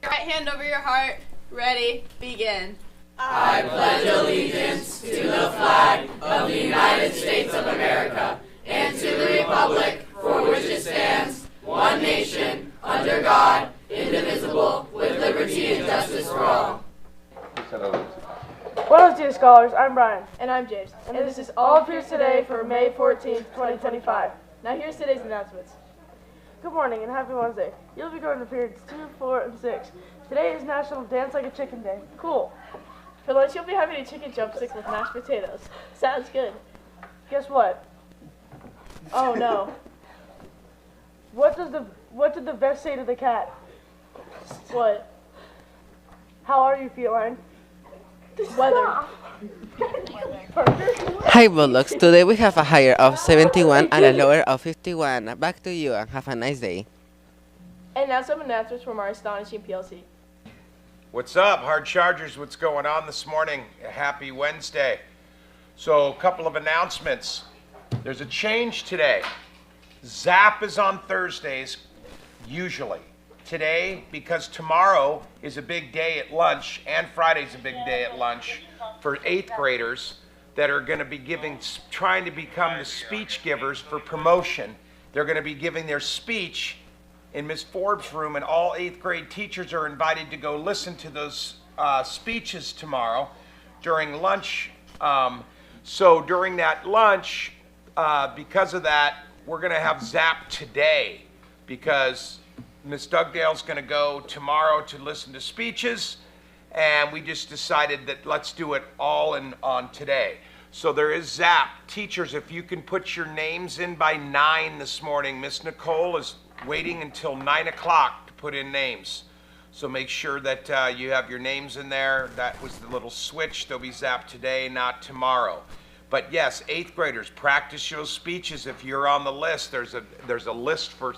Right hand over your heart. Ready, begin. I pledge allegiance to the flag of the United States of America and to the republic for which it stands, one nation, under God, indivisible, with liberty and justice for all. Buenos dias, scholars. I'm Brian. And I'm James. And this is All Peirce Today for May 14th, 2025. Now here's today's announcements. Good morning and happy Wednesday. You'll be going to periods 2, 4, and 6. Today is National Dance Like a Chicken Day. Cool. For lunch, you'll be having a chicken drumstick with mashed potatoes. Sounds good. Guess what? Oh no. What did the vest say to the cat? What? How are you, feline? Weather. Hi Bulldogs, today we have a higher of 71 and a lower of 51. Back to you and have a nice day. And now some announcements from our astonishing PLC. What's up, Hard Chargers? What's going on this morning? Happy Wednesday. So, a couple of announcements. There's a change today. Zap is on Thursdays, usually. today, because tomorrow is a big day at lunch and Friday's a big day at lunch for 8th graders that are going to be trying to become the speech givers for promotion. They're going to be giving their speech in Miss Forbes' room, and all 8th grade teachers are invited to go listen to those speeches tomorrow during lunch. So during that lunch, because of that, we're going to have Zap Today, because Miss Dugdale's going to go tomorrow to listen to speeches, and we just decided that let's do it all on today. So there is Zap. Teachers, if you can put your names in by 9 this morning. Miss Nicole is waiting until 9 o'clock to put in names. So make sure that you have your names in there. That was the little switch. There'll be Zap Today, not tomorrow. But yes, 8th graders, practice your speeches. If you're on the list, there's a list for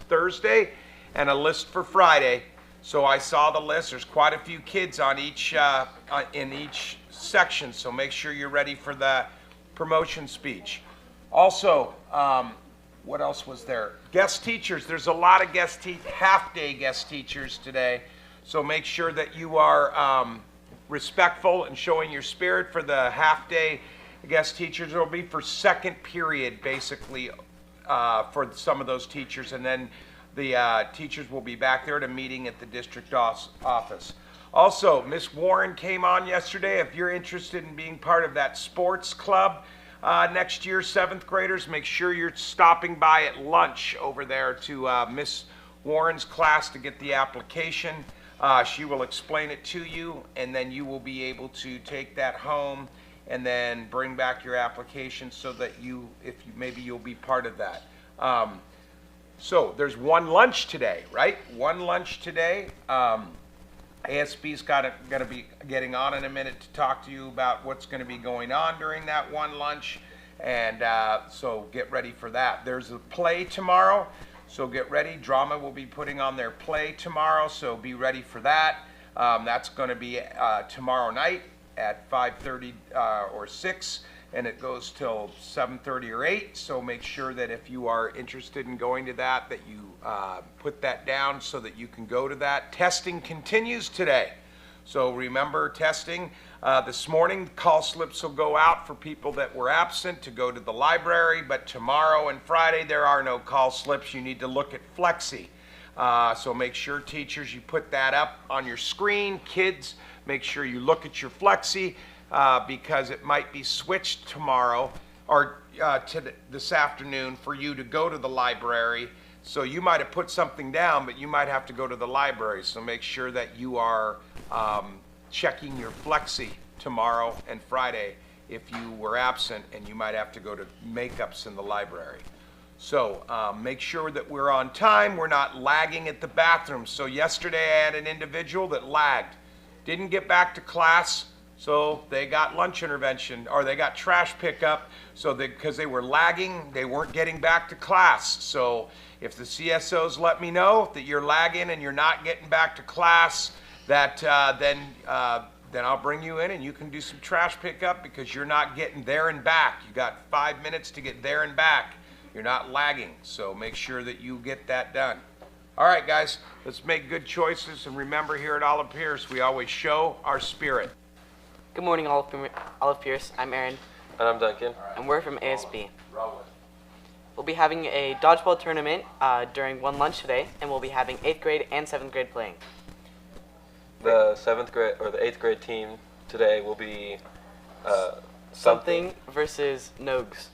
Thursday and a list for Friday. So I saw the list. There's quite a few kids on each in each section. So make sure you're ready for the promotion speech. Also, what else was there? Guest teachers. There's a lot of half-day guest teachers today. So make sure that you are respectful and showing your spirit for the half-day guest teachers. It will be for second period, basically, for some of those teachers, and then the teachers will be back there at a meeting at the district office. Also, Miss Warren came on yesterday. If you're interested in being part of that sports club next year, 7th graders, make sure you're stopping by at lunch over there to Miss Warren's class to get the application. She will explain it to you, and then you will be able to take that home and then bring back your application so that maybe you'll be part of that. So there's one lunch today, right? One lunch today. ASB's going to be getting on in a minute to talk to you about what's going to be going on during that one lunch, and so get ready for that. There's a play tomorrow, so get ready. Drama will be putting on their play tomorrow, so be ready for that. That's going to be tomorrow night at 5:30 or 6, and it goes till 7:30 or 8. So make sure that if you are interested in going to that you put that down so that you can go to that. Testing continues today. So remember testing. This morning, call slips will go out for people that were absent to go to the library, but tomorrow and Friday there are no call slips. You need to look at Flexi. So make sure, teachers, you put that up on your screen. Kids, make sure you look at your Flexi because it might be switched tomorrow or this afternoon for you to go to the library. So you might have put something down, but you might have to go to the library. So make sure that you are checking your Flexi tomorrow and Friday if you were absent, and you might have to go to makeups in the library. So make sure that we're on time. We're not lagging at the bathroom. So yesterday I had an individual that lagged, didn't get back to class, so they got lunch intervention, or they got trash pickup. So because they were lagging, they weren't getting back to class. So if the CSOs let me know that you're lagging and you're not getting back to class, that then I'll bring you in and you can do some trash pickup because you're not getting there and back. You got 5 minutes to get there and back. You're not lagging, so make sure that you get that done. All right, guys, let's make good choices, and remember, here at Olive Peirce, we always show our spirit. Good morning, Olive Peirce. I'm Aaron. And I'm Duncan. And we're from ASB. We'll be having a dodgeball tournament during one lunch today, and we'll be having 8th grade and 7th grade playing. The 7th grade or the 8th grade team today will be something versus Nogs.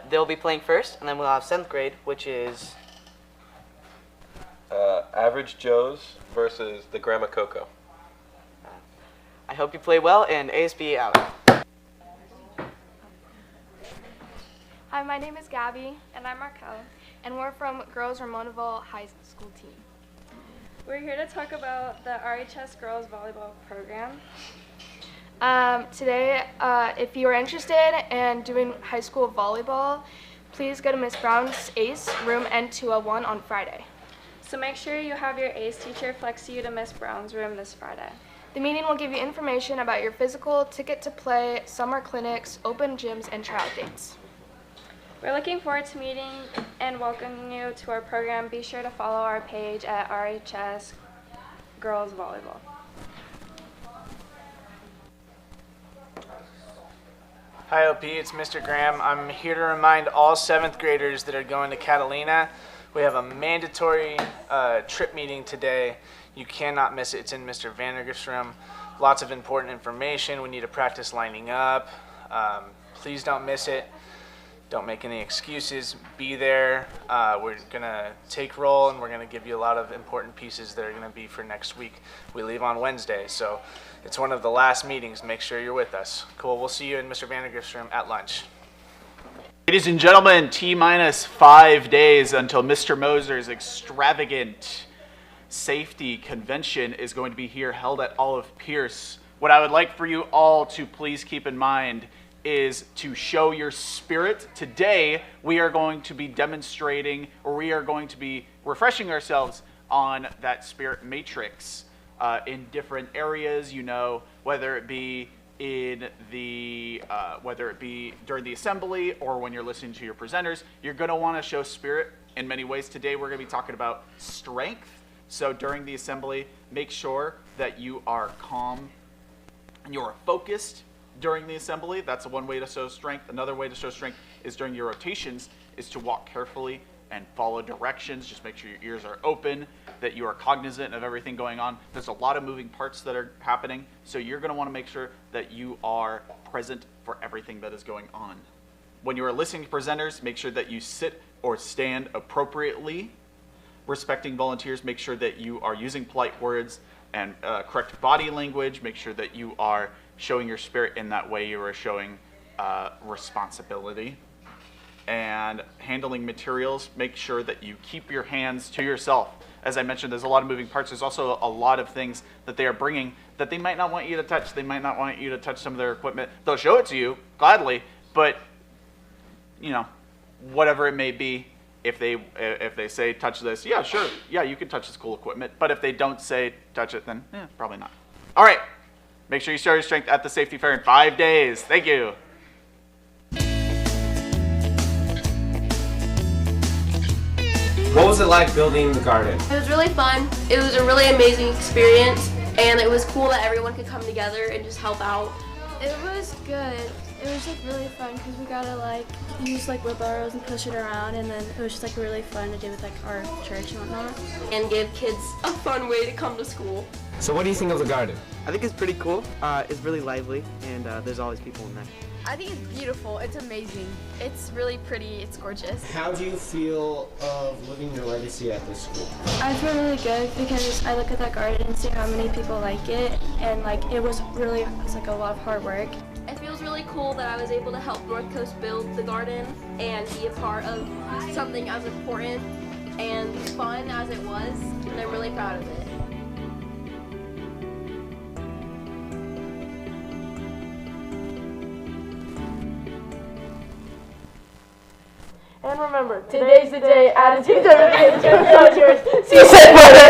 They'll be playing first, and then we'll have 7th grade, which is Average Joe's versus the Grandma Coco. I hope you play well, and ASB out. Hi, my name is Gabby. And I'm Markel. And we're from Girls Ramonaville High School team. We're here to talk about the RHS Girls Volleyball Program. Today, if you are interested in doing high school volleyball, please go to Miss Brown's ACE, room N201 on Friday. So make sure you have your ACE teacher flex you to Miss Brown's room this Friday. The meeting will give you information about your physical, ticket to play, summer clinics, open gyms, and trial dates. We're looking forward to meeting and welcoming you to our program. Be sure to follow our page at RHS Girls Volleyball. Hi OP, it's Mr. Graham. I'm here to remind all 7th graders that are going to Catalina, we have a mandatory trip meeting today. You cannot miss it. It's in Mr. Vandergrift's room. Lots of important information. We need to practice lining up. Please don't miss it. Don't make any excuses. Be there. We're going to take roll, and we're going to give you a lot of important pieces that are going to be for next week. We leave on Wednesday, so it's one of the last meetings. Make sure you're with us. Cool. We'll see you in Mr. Vandergrift's room at lunch. Ladies and gentlemen, T-minus 5 days until Mr. Moser's extravagant safety convention is going to be here, held at all of Peirce. What I would like for you all to please keep in mind is to show your spirit. Today, we are going to be demonstrating, or we are going to be refreshing ourselves on that spirit matrix in different areas, you know, whether it be in the, whether it be during the assembly or when you're listening to your presenters. You're gonna wanna show spirit in many ways. Today, we're gonna be talking about strength. So during the assembly, make sure that you are calm and you're focused during the assembly. That's one way to show strength. Another way to show strength is during your rotations is to walk carefully and follow directions. Just make sure your ears are open, that you are cognizant of everything going on. There's a lot of moving parts that are happening, so you're gonna wanna make sure that you are present for everything that is going on. When you are listening to presenters, make sure that you sit or stand appropriately. Respecting volunteers, make sure that you are using polite words and correct body language. Make sure that you are showing your spirit in that way. You are showing responsibility. And handling materials, make sure that you keep your hands to yourself. As I mentioned, there's a lot of moving parts. There's also a lot of things that they are bringing that they might not want you to touch. They might not want you to touch some of their equipment. They'll show it to you gladly, but you know, whatever it may be, if they say touch this, yeah, sure, yeah, you can touch this cool equipment. But if they don't say touch it, then probably not. All right, make sure you show your strength at the safety fair in 5 days. Thank you. What was it like building the garden? It was really fun. It was a really amazing experience, and it was cool that everyone could come together and just help out. It was good. It was like really fun because we got to like use like wheelbarrows and push it around, and then it was just like really fun to do with like our church and whatnot. And give kids a fun way to come to school. So what do you think of the garden? I think it's pretty cool. It's really lively, and there's always people in there. I think it's beautiful. It's amazing. It's really pretty. It's gorgeous. How do you feel of living your legacy at this school? I feel really good because I look at that garden and see how many people like it, and like it was like a lot of hard work. It feels really cool that I was able to help North Coast build the garden and be a part of something as important and fun as it was, and I'm really proud of it. And remember, today's the day, attitude's everything, the yours. See you soon, brother.